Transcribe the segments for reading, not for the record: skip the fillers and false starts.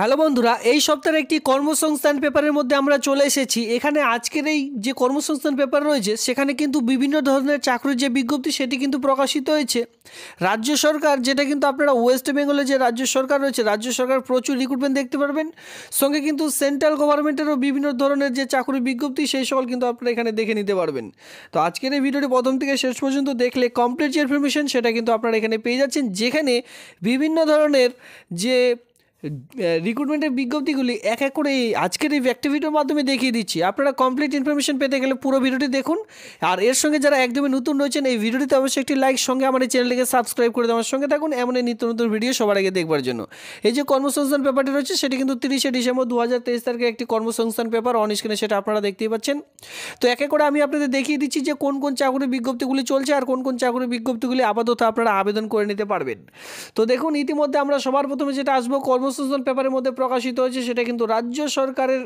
Hello বন্ধুরা, এই সপ্তাহের একটি কর্মসংস্থান পেপারের মধ্যে আমরা চলে এসেছি। এখানে আজকের এই যে কর্মসংস্থান পেপার রয়েছে সেখানে কিন্তু বিভিন্ন ধরনের চাকরির যে বিজ্ঞপ্তি সেটি কিন্তু প্রকাশিত হয়েছে। রাজ্য সরকার, যেটা কিন্তু আপনারা ওয়েস্ট বেঙ্গলের যে রাজ্য সরকার রয়েছে, রাজ্য সরকার প্রচুর রিক্রুটমেন্ট দেখতে পারবেন। সঙ্গে কিন্তু সেন্ট্রাল গভর্নমেন্টেরও বিভিন্ন ধরনের যে চাকরির বিজ্ঞপ্তি সেই সকল কিন্তু আপনারা এখানে দেখে নিতে পারবেন। তো আজকের এই ভিডিওটি প্রথম থেকে শেষ পর্যন্ত দেখলে কমপ্লিট যে ইনফরমেশন সেটা কিন্তু আপনারা এখানে পেয়ে যাচ্ছেন, যেখানে বিভিন্ন ধরনের যে রিক্রুটমেন্টের বিজ্ঞপ্তিগুলি এক এক করে আজকের এই ভিডিওর মাধ্যমে দেখিয়ে দিচ্ছি। আপনারা কমপ্লিট ইনফরমেশন পেতে গেলে পুরো ভিডিওটি দেখুন। আর এর সঙ্গে যারা একদমই নতুন রয়েছেন, এই ভিডিওটিতে অবশ্যই একটি লাইক, সঙ্গে আমার এই চ্যানেলটিকে সাবস্ক্রাইব করে দেওয়ার সঙ্গে থাকুন এমন এই নিত্য নতুন ভিডিও সবার আগে দেখবার জন্য। এই যে কর্মসংস্থান পেপারটি রয়েছে সেটি কিন্তু 30শে ডিসেম্বর 2023 তারিখে একটি কর্মসংস্থান পেপার, অন স্ক্রিনে সেটা আপনারা দেখতেই পাচ্ছেন। তো এক এক করে আমি আপনাদের দেখিয়ে দিচ্ছি যে কোন কোন চাকরির বিজ্ঞপ্তিগুলি চলছে আর কোন কোন চাকরির বিজ্ঞপ্তিগুলি আপাতত আপনারা আবেদন করে নিতে পারবেন। তো দেখুন, ইতিমধ্যে আমরা সবার প্রথমে যেটা আসবো, কর্মসংস্থান পেপারের মধ্যে প্রকাশিত হয়েছে সেটা কিন্তু রাজ্য সরকারের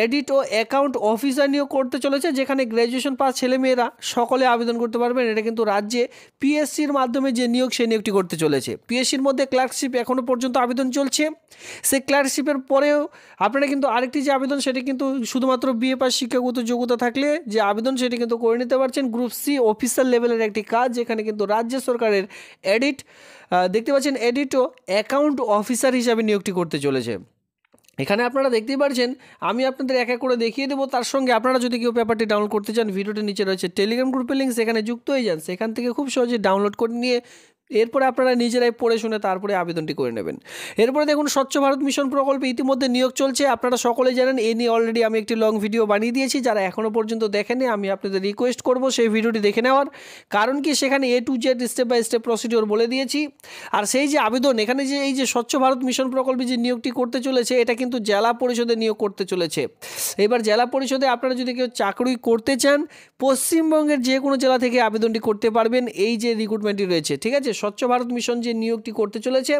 এডিট ও অ্যাকাউন্ট অফিসার নিয়োগ করতে চলেছে, যেখানে গ্র্যাজুয়েশন পাস ছেলেমেয়েরা সকলে আবেদন করতে পারবেন। এটা কিন্তু রাজ্যে পিএসসির মাধ্যমে যে নিয়োগ সেই নিয়োগটি করতে চলেছে। পিএসসির মধ্যে ক্লার্কশিপ এখনও পর্যন্ত আবেদন চলছে। সেই ক্লার্কশিপের পরেও আপনারা কিন্তু আরেকটি যে আবেদন সেটি কিন্তু শুধুমাত্র বিএ পাস শিক্ষাগত যোগ্যতা থাকলে যে আবেদন সেটি কিন্তু করে নিতে পারছেন। গ্রুপ সি অফিসার লেভেলের একটি কাজ, যেখানে কিন্তু রাজ্য সরকারের এডিট দেখতে পাচ্ছেন এডিট ও অ্যাকাউন্ট অফিসার হিসাবে নিয়োগটি করতে চলেছে। এখানে আপনারা দেখতেই পাচ্ছেন, আমি আপনাদের এক এক করে দেখিয়ে দেবো। তার সঙ্গে আপনারা যদি কেউ পেপারটি ডাউনলোড করতে চান, ভিডিওটির নিচে রয়েছে টেলিগ্রাম গ্রুপের লিঙ্ক, সেখানে যুক্ত হয়ে যান। সেখান থেকে খুব সহজে ডাউনলোড করে নিয়ে এরপরে আপনারা নিজেরাই পড়ে শুনে তারপরে আবেদনটি করে নেবেন। এরপরে দেখুন, স্বচ্ছ ভারত মিশন প্রকল্পে ইতিমধ্যে নিয়োগ চলছে। আপনারা সকলেই জানেন, এই নিয়ে অলরেডি আমি একটি লং ভিডিও বানিয়ে দিয়েছি। যারা এখনও পর্যন্ত দেখেনি, আমি আপনাদের রিকোয়েস্ট করব সেই ভিডিওটি দেখে নেওয়ার। কারণ কি, সেখানে A to Z step by step procedure বলে দিয়েছি। আর সেই যে আবেদন, এখানে যে এই যে স্বচ্ছ ভারত মিশন প্রকল্পে যে নিয়োগটি করতে চলেছে, এটা কিন্তু জেলা পরিষদে নিয়োগ করতে চলেছে। এবার জেলা পরিষদে আপনারা যদি কেউ চাকরি করতে চান, পশ্চিমবঙ্গের যে কোনো জেলা থেকে আবেদনটি করতে পারবেন। এই যে রিক্রুটমেন্টটি রয়েছে, ঠিক আছে, স্বচ্ছ ভারত মিশন যে নিয়োগটি করতে চলেছে,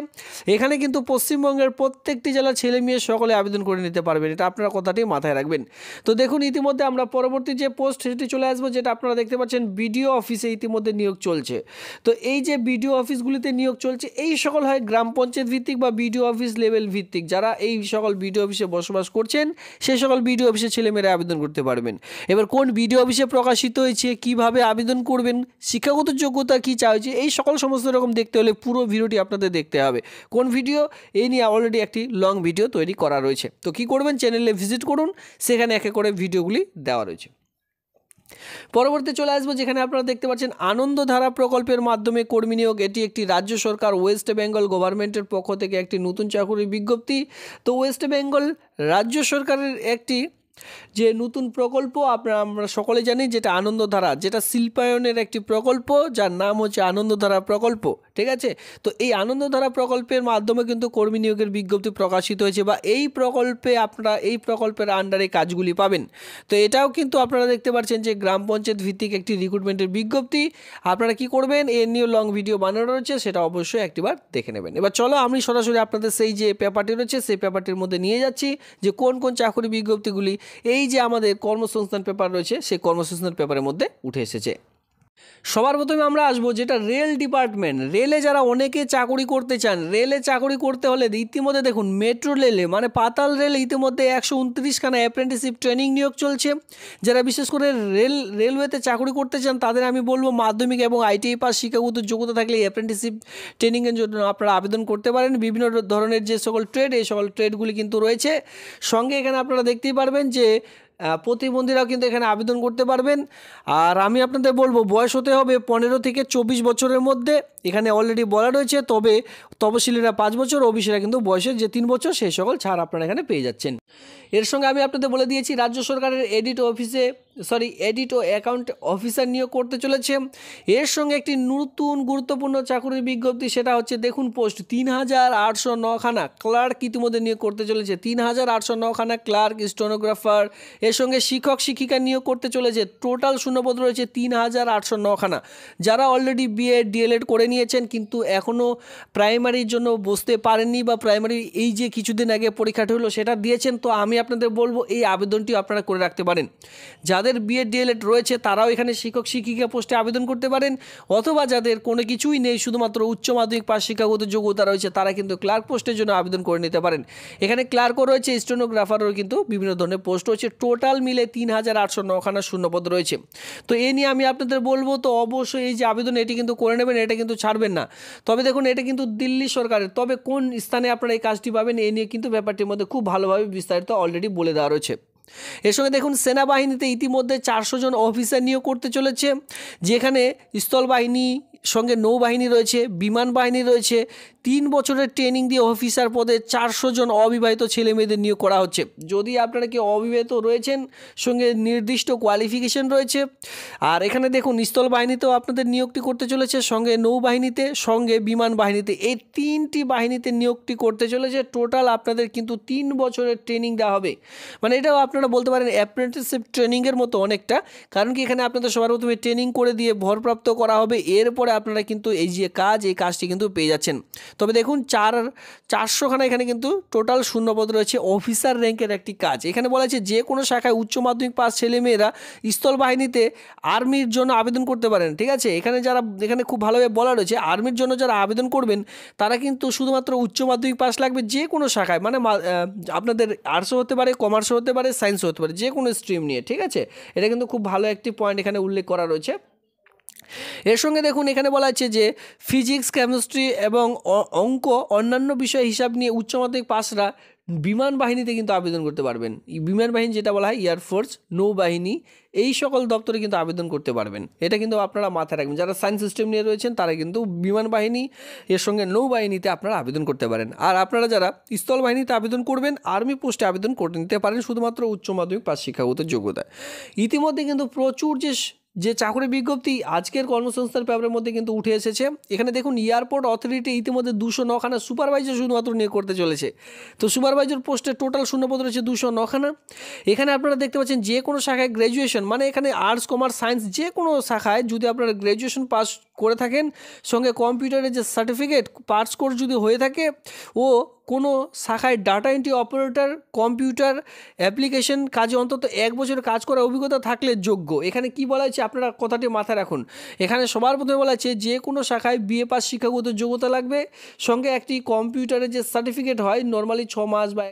এখানে কিন্তু পশ্চিমবঙ্গের প্রত্যেকটি জেলার ছেলে মেয়ে সকলে আবেদন করে নিতে পারবেন। এটা আপনারা কথাটি মাথায় রাখবেন। তো দেখুন, ইতিমধ্যে আমরা পরবর্তী যে পোস্ট সেটি চলে আসবো, যেটা আপনারা দেখতে পাচ্ছেন বিডিও অফিসে ইতিমধ্যে নিয়োগ চলছে। তো এই যে বিডিও অফিসগুলিতে নিয়োগ চলছে, এই সকল হয় গ্রাম পঞ্চায়েত ভিত্তিক বা বিডিও অফিস লেভেল ভিত্তিক। যারা এই সকল বিডিও অফিসে বসবাস করছেন, সেই সকল বিডিও অফিসে ছেলেমেয়েরা আবেদন করতে পারবেন। এবার কোন বিডিও অফিসে প্রকাশিত হয়েছে, কিভাবে আবেদন করবেন, শিক্ষাগত যোগ্যতা কী চাওয়া হয়েছে, এই সকল সমস্ত রকম দেখতে হলে পুরো ভিডিওটি আপনাদের দেখতে হবে। কোন ভিডিও, এই নিয়ে অলরেডি একটি লং ভিডিও তৈরি করা রয়েছে। তো কি করবেন, চ্যানেলে ভিজিট করুন, সেখানে এক এক করে ভিডিওগুলি দেওয়া রয়েছে। পরবর্তী চলে আসবো, যেখানে আপনারা দেখতে পাচ্ছেন আনন্দধারা প্রকল্পের মাধ্যমে কর্মী নিয়োগ। এটি একটি রাজ্য সরকার ওয়েস্ট বেঙ্গল গভর্নমেন্টের পক্ষ থেকে একটি নতুন চাকরির বিজ্ঞপ্তি। তো ওয়েস্ট বেঙ্গল রাজ্য সরকারের একটি যে নতুন প্রকল্প আমরা সকলে জানি, যেটা আনন্দধারা, যেটা শিল্পায়নের একটি প্রকল্প, যার নাম হচ্ছে আনন্দধারা প্রকল্প, ঠিক আছে। তো এই আনন্দধারা প্রকল্পের মাধ্যমে কিন্তু কর্মী নিয়োগের বিজ্ঞপ্তি প্রকাশিত হয়েছে, বা এই প্রকল্পে আপনারা এই প্রকল্পের আন্ডারে কাজগুলি পাবেন। তো এটাও কিন্তু আপনারা দেখতে পাচ্ছেন যে গ্রাম পঞ্চায়েত ভিত্তিক একটি রিক্রুটমেন্টের বিজ্ঞপ্তি। আপনারা কি করবেন, এর নিয়ে লং ভিডিও বানানো রয়েছে, সেটা অবশ্যই একটিবার দেখে নেবেন। এবার চলো আমি সরাসরি আপনাদের সেই যে পেপারটি রয়েছে সেই পেপারটির মধ্যে নিয়ে যাচ্ছি, যে কোন কোন চাকরি বিজ্ঞপ্তিগুলি এই যে আমাদের কর্মসংস্থান পেপার রয়েছে সেই কর্মসংস্থান পেপারের মধ্যে উঠে এসেছে। সবার প্রথমে আমরা আসবো যেটা রেল ডিপার্টমেন্ট। রেলে যারা অনেকে চাকরি করতে চান, রেলে চাকরি করতে হলে ইতিমধ্যে দেখুন মেট্রো রেলে মানে পাতাল রেলে ইতিমধ্যে 129খানা অ্যাপ্রেন্টিসশিপ ট্রেনিং নিয়োগ চলছে। যারা বিশেষ করে রেলওয়েতে চাকরি করতে চান, তাদের আমি বলবো মাধ্যমিক এবং আইটিআই পাস শিক্ষাগত যোগ্যতা থাকলে অ্যাপ্রেন্টিসশিপ ট্রেনিংয়ের জন্য আপনারা আবেদন করতে পারেন। বিভিন্ন ধরনের যে সকল ট্রেড, এই সকল ট্রেডগুলি কিন্তু রয়েছে। সঙ্গে এখানে আপনারা দেখতেই পারবেন যে প্রতিবন্ধীরাও কিন্তু এখানে আবেদন করতে পারবেন। আর আমি আপনাদের বলবো, বয়স হতে হবে 15 থেকে 24 বছরের মধ্যে, এখানে অলরেডি বলা রয়েছে। তবে তপশিলীরা 5 বছর, ওবিসিরা কিন্তু বয়সের যে 3 বছর সেই সকল ছাড় আপনারা এখানে পেয়ে যাচ্ছেন। এর সঙ্গে আমি আপনাদের বলে দিয়েছি রাজ্য সরকারের এডিট ও অ্যাকাউন্ট অফিসার নিয়োগ করতে চলেছে। এর সঙ্গে একটি নতুন গুরুত্বপূর্ণ চাকরির বিজ্ঞপ্তি, সেটা হচ্ছে দেখুন পোস্ট 3809খানা ক্লার্ক ইতিমধ্যে নিয়োগ করতে চলেছে। 3809খানা ক্লার্ক, স্টেনোগ্রাফার, এর সঙ্গে শিক্ষক শিক্ষিকা নিয়োগ করতে চলেছে। টোটাল শূন্যপদ রয়েছে 3809খানা। যারা অলরেডি বিএড ডিএলএড করে নিয়েছেন কিন্তু এখনও প্রাইমারির জন্য বসতে পারেননি বা প্রাইমারি এই যে কিছুদিন আগে পরীক্ষাটা হলো সেটা দিয়েছেন, তো আমি আপনাদের বলবো এই আবেদনটি আপনারা করে রাখতে পারেন। যাদের বিএড ডিএলএড রয়েছে তারাও এখানে শিক্ষক শিক্ষিকা পোস্টে আবেদন করতে পারেন, অথবা যাদের কোনো কিছুই নেই শুধুমাত্র উচ্চ মাধ্যমিক পাস শিক্ষাগত যোগ্যতা রয়েছে তারা কিন্তু ক্লার্ক পোস্টের জন্য আবেদন করে নিতে পারেন। এখানে ক্লার্কও রয়েছে, স্টেনোগ্রাফারও কিন্তু বিভিন্ন ধরনের পোস্ট রয়েছে। টোটাল মিলে 3809খানা শূন্যপদ রয়েছে। তো এই নিয়ে আমি আপনাদের বলবো, তো অবশ্যই এই যে আবেদন এটি কিন্তু করে নেবেন, এটা কিন্তু ছাড়বেন না। তবে দেখুন এটা কিন্তু দিল্লি সরকারের, তবে কোন স্থানে আপনারা এই কাজটি পাবেন এই নিয়ে কিন্তু ব্যাপারটির মধ্যে খুব ভালোভাবে বিস্তারিত অলরেডি বলে দেওয়া রয়েছে। এর সঙ্গে দেখুন সেনাবাহিনীতে ইতিমধ্যে 400 জন অফিসার নিয়োগ করতে চলেছে, যেখানে স্থলবাহিনী সঙ্গে নৌবাহিনী রয়েছে, বিমান বাহিনী রয়েছে। 3 বছরের ট্রেনিং দিয়ে অফিসার পদে 400 জন অবিবাহিত ছেলে মেয়েদের নিয়োগ করা হচ্ছে। যদি আপনারা কি অবিবাহিত রয়েছেন, সঙ্গে নির্দিষ্ট কোয়ালিফিকেশন রয়েছে। আর এখানে দেখুন স্থলবাহিনীতেও আপনাদের নিয়োগটি করতে চলেছে, সঙ্গে নৌবাহিনীতে, সঙ্গে বিমান বাহিনীতে, এই 3টি বাহিনীতে নিয়োগটি করতে চলেছে। টোটাল আপনাদের কিন্তু 3 বছরের ট্রেনিং দেওয়া হবে। মানে এটাও আপনারা বলতে পারেন অ্যাপ্রেন্টিসশিপ ট্রেনিংয়ের মতো অনেকটা, কারণ কি এখানে আপনাদের সবার প্রথমে ট্রেনিং করে দিয়ে ভরপ্রাপ্ত করা হবে, এরপরে আপনারা কিন্তু এই যে এই কাজটি কিন্তু পেয়ে যাচ্ছেন। তবে দেখুন 400খানা এখানে কিন্তু টোটাল শূন্যপদ রয়েছে। অফিসার র্যাঙ্কের একটি কাজ, এখানে বলা আছে যে কোনো শাখায় উচ্চ মাধ্যমিক পাস ছেলেমেয়েরা স্থলবাহিনীতে আর্মির জন্য আবেদন করতে পারেন। ঠিক আছে, এখানে খুব ভালোভাবে বলা রয়েছে আর্মির জন্য যারা আবেদন করবেন তারা কিন্তু শুধুমাত্র উচ্চ মাধ্যমিক পাস লাগবে যে কোনো শাখায়, মানে আপনাদের আর্টসও হতে পারে, কমার্সও হতে পারে, সায়েন্সও হতে পারে, যে কোনো স্ট্রিম নিয়ে। ঠিক আছে, এটা কিন্তু খুব ভালো একটি পয়েন্ট এখানে উল্লেখ করা রয়েছে। এর সঙ্গে দেখুন এখানে বলা আছে যে ফিজিক্স, কেমিস্ট্রি এবং অঙ্ক অন্যান্য বিষয় হিসাব নিয়ে উচ্চ মাধ্যমিক পাসরা বিমান বাহিনীতে কিন্তু আবেদন করতে পারবেন। বিমান বাহিনী যেটা বলা হয় এয়ারফোর্স, নৌবাহিনী, এই সকল দপ্তরে কিন্তু আবেদন করতে পারবেন। এটা কিন্তু আপনারা মাথায় রাখবেন, যারা সায়েন্স সিস্টেম নিয়ে রয়েছেন তারা কিন্তু বিমান বাহিনী এর সঙ্গে নৌবাহিনীতে আপনারা আবেদন করতে পারেন। আর আপনারা যারা স্থল বাহিনীতে আবেদন করবেন, আর্মি পোস্টে আবেদন করে নিতে পারেন শুধুমাত্র উচ্চ মাধ্যমিক পাস শিক্ষাগত যোগ্যতা। ইতিমধ্যে কিন্তু প্রচুর যে চাকরি বিজ্ঞপ্তি আজকের কর্মসংস্থান পেপারের মধ্যে কিন্তু উঠে এসেছে। এখানে দেখুন এয়ারপোর্ট অথরিটি ইতিমধ্যে 209খানা সুপারভাইজার শুধুমাত্র নিয়োগ করতে চলেছে। তো সুপারভাইজার পোস্টে টোটাল শূন্যপদ রয়েছে 209খানা। এখানে আপনারা দেখতে পাচ্ছেন যে কোনো শাখায় গ্র্যাজুয়েশন, মানে এখানে আর্টস, কমার্স, সায়েন্স যে কোনো শাখায় যদি আপনারা গ্র্যাজুয়েশন পাস করে থাকেন, সঙ্গে কম্পিউটারের যে সার্টিফিকেট পাস কোর্স যদি হয়ে থাকে, ও কোনো শাখায় data entry operator, computer application কাজে অন্তত 1 বছর কাজ করার অভিজ্ঞতা থাকলে যোগ্য। এখানে কি বলা হয়েছে আপনারা কথাটি মাথায় রাখুন। এখানে সবার প্রথমে বলা আছে যে কোনো শাখায় বিএ পাস শিক্ষাগত যোগ্যতা লাগবে, সঙ্গে একটি কম্পিউটারের যে সার্টিফিকেট হয় নর্মালি 6 মাস বা।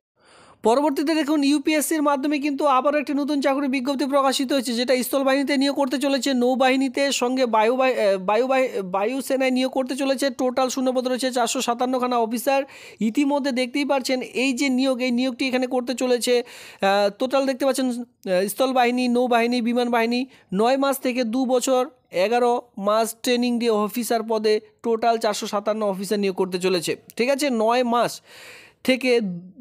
পরবর্তীতে দেখুন ইউপিএসসির মাধ্যমে কিন্তু আবারও একটি নতুন চাকরি বিজ্ঞপ্তি প্রকাশিত হয়েছে, যেটা স্থলবাহিনীতে নিয়োগ করতে চলেছে, নৌবাহিনীতে, সঙ্গে বায়ুসেনায় নিয়োগ করতে চলেছে। টোটাল শূন্যপদ রয়েছে 457খানা অফিসার। ইতিমধ্যে দেখতেই পাচ্ছেন এই যে এই নিয়োগটি এখানে করতে চলেছে। টোটাল দেখতে পাচ্ছেন স্থলবাহিনী, নৌবাহিনী, বিমান বাহিনী 9 মাস থেকে 2 বছর 11 মাস ট্রেনিং দিয়ে অফিসার পদে টোটাল 457 অফিসার নিয়োগ করতে চলেছে। ঠিক আছে, 9 মাস থেকে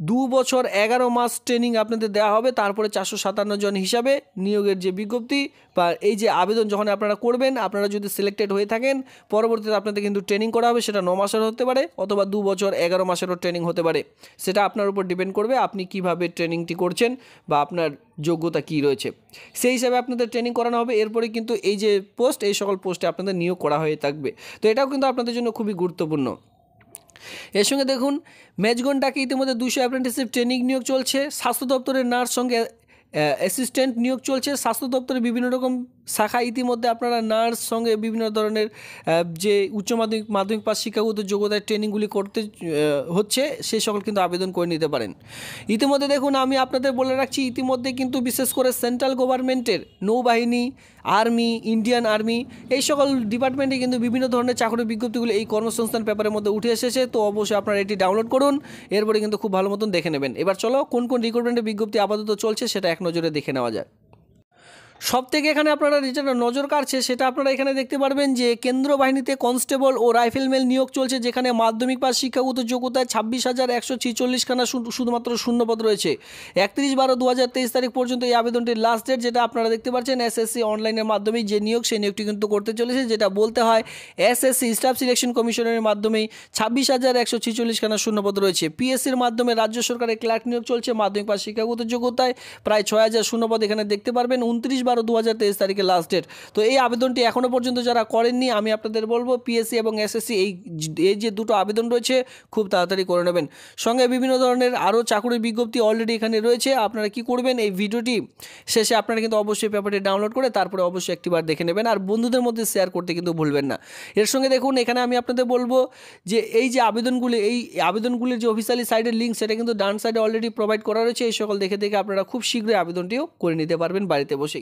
2 বছর 11 মাস ট্রেনিং আপনাদের দেওয়া হবে, তারপরে 457 জন হিসাবে নিয়োগের যে বিজ্ঞপ্তি বা এই যে আবেদন যখন আপনারা করবেন, আপনারা যদি সিলেক্টেড হয়ে থাকেন, পরবর্তীতে আপনাদের কিন্তু ট্রেনিং করা হবে। সেটা 9 মাসের হতে পারে অথবা 2 বছর 11 মাসেরও ট্রেনিং হতে পারে। সেটা আপনার উপর ডিপেন্ড করবে আপনি কিভাবে ট্রেনিংটি করছেন বা আপনার যোগ্যতা কী রয়েছে, সেই হিসাবে আপনাদের ট্রেনিং করানো হবে। এরপরে কিন্তু এই যে পোস্ট, এই সকল পোস্টে আপনাদের নিয়োগ করা হয়ে থাকবে। তো এটাও কিন্তু আপনাদের জন্য খুবই গুরুত্বপূর্ণ। এর সঙ্গে দেখুন মেজগন্ডাকে ইতিমধ্যে 200 অ্যাপ্রেন্টিসশিপ ট্রেনিং নিয়োগ চলছে। স্বাস্থ্য দপ্তরের নার্স সঙ্গে অ্যাসিস্ট্যান্ট নিয়োগ চলছে। স্বাস্থ্য দপ্তরে বিভিন্ন রকম শাখা ইতিমধ্যে আপনারা নার্স সঙ্গে বিভিন্ন ধরনের যে উচ্চ মাধ্যমিক পাস শিক্ষাগত যোগ্যতার ট্রেনিংগুলি করতে হচ্ছে, সেই সকল কিন্তু আবেদন করে নিতে পারেন। ইতিমধ্যে দেখুন আমি আপনাদের বলে রাখছি, ইতিমধ্যে কিন্তু বিশেষ করে সেন্ট্রাল গভর্নমেন্টের নৌবাহিনী, আর্মি, ইন্ডিয়ান আর্মি, এই সকল ডিপার্টমেন্টে কিন্তু বিভিন্ন ধরনের চাকরির বিজ্ঞপ্তিগুলি এই কর্মসংস্থান পেপারের মধ্যে উঠে এসেছে। তো অবশ্যই আপনারা এটি ডাউনলোড করুন, এরপরে কিন্তু খুব ভালো মতন দেখে নেবেন। এবার চলো কোন কোন রিক্রুটমেন্টের বিজ্ঞপ্তি আপাতত চলছে সেটা এক নজরে দেখে নেওয়া যায়। সব থেকে এখানে আপনারা যেটা নজর কাড়ছে সেটা আপনারা এখানে দেখতে পারবেন যে কেন্দ্র বাহিনীতে কনস্টেবল ও রাইফেলম্যান নিয়োগ চলছে, যেখানে মাধ্যমিক পাস শিক্ষাগত যোগ্যতায় 26,146খানা শুধুমাত্র শূন্যপদ রয়েছে। 31/12/2023 তারিখ পর্যন্ত এই আবেদনটির লাস্ট ডেট, যেটা আপনারা দেখতে পাচ্ছেন এসএসসি অনলাইনের মাধ্যমে যে নিয়োগ, সেই নিয়োগটি কিন্তু করতে চলেছে, যেটা বলতে হয় এসএসসি স্টাফ সিলেকশন কমিশনের মাধ্যমেই 26,146খানা শূন্যপদ রয়েছে। পিএসসির মাধ্যমে রাজ্য সরকারের ক্লার্ক নিয়োগ চলছে, মাধ্যমিক পাস শিক্ষাগত যোগ্যতায় প্রায় 6,000 শূন্যপদ এখানে দেখতে পারবেন। 29/12 12/2023 তারিখে লাস্ট ডেট। তো এই আবেদনটি এখনও পর্যন্ত যারা করেননি আমি আপনাদের বলবো পিএসসি এবং এসএসসি এই যে দুটো আবেদন রয়েছে খুব তাড়াতাড়ি করে নেবেন। সঙ্গে বিভিন্ন ধরনের আরও চাকরির বিজ্ঞপ্তি অলরেডি এখানে রয়েছে। আপনারা কি করবেন, এই ভিডিওটি শেষে আপনারা কিন্তু অবশ্যই পেপারটি ডাউনলোড করে তারপরে অবশ্যই একটিবার দেখে নেবেন, আর বন্ধুদের মধ্যে শেয়ার করতে কিন্তু ভুলবেন না। এর সঙ্গে দেখুন এখানে আমি আপনাদের বলবো যে এই যে আবেদনগুলির যে অফিসিয়ালি সাইডের লিঙ্ক সেটা কিন্তু ডান সাইডে অলরেডি প্রোভাইড করা রয়েছে। এই সকল দেখে আপনারা খুব শীঘ্রই আবেদনটিও করে নিতে পারবেন বাড়িতে বসে।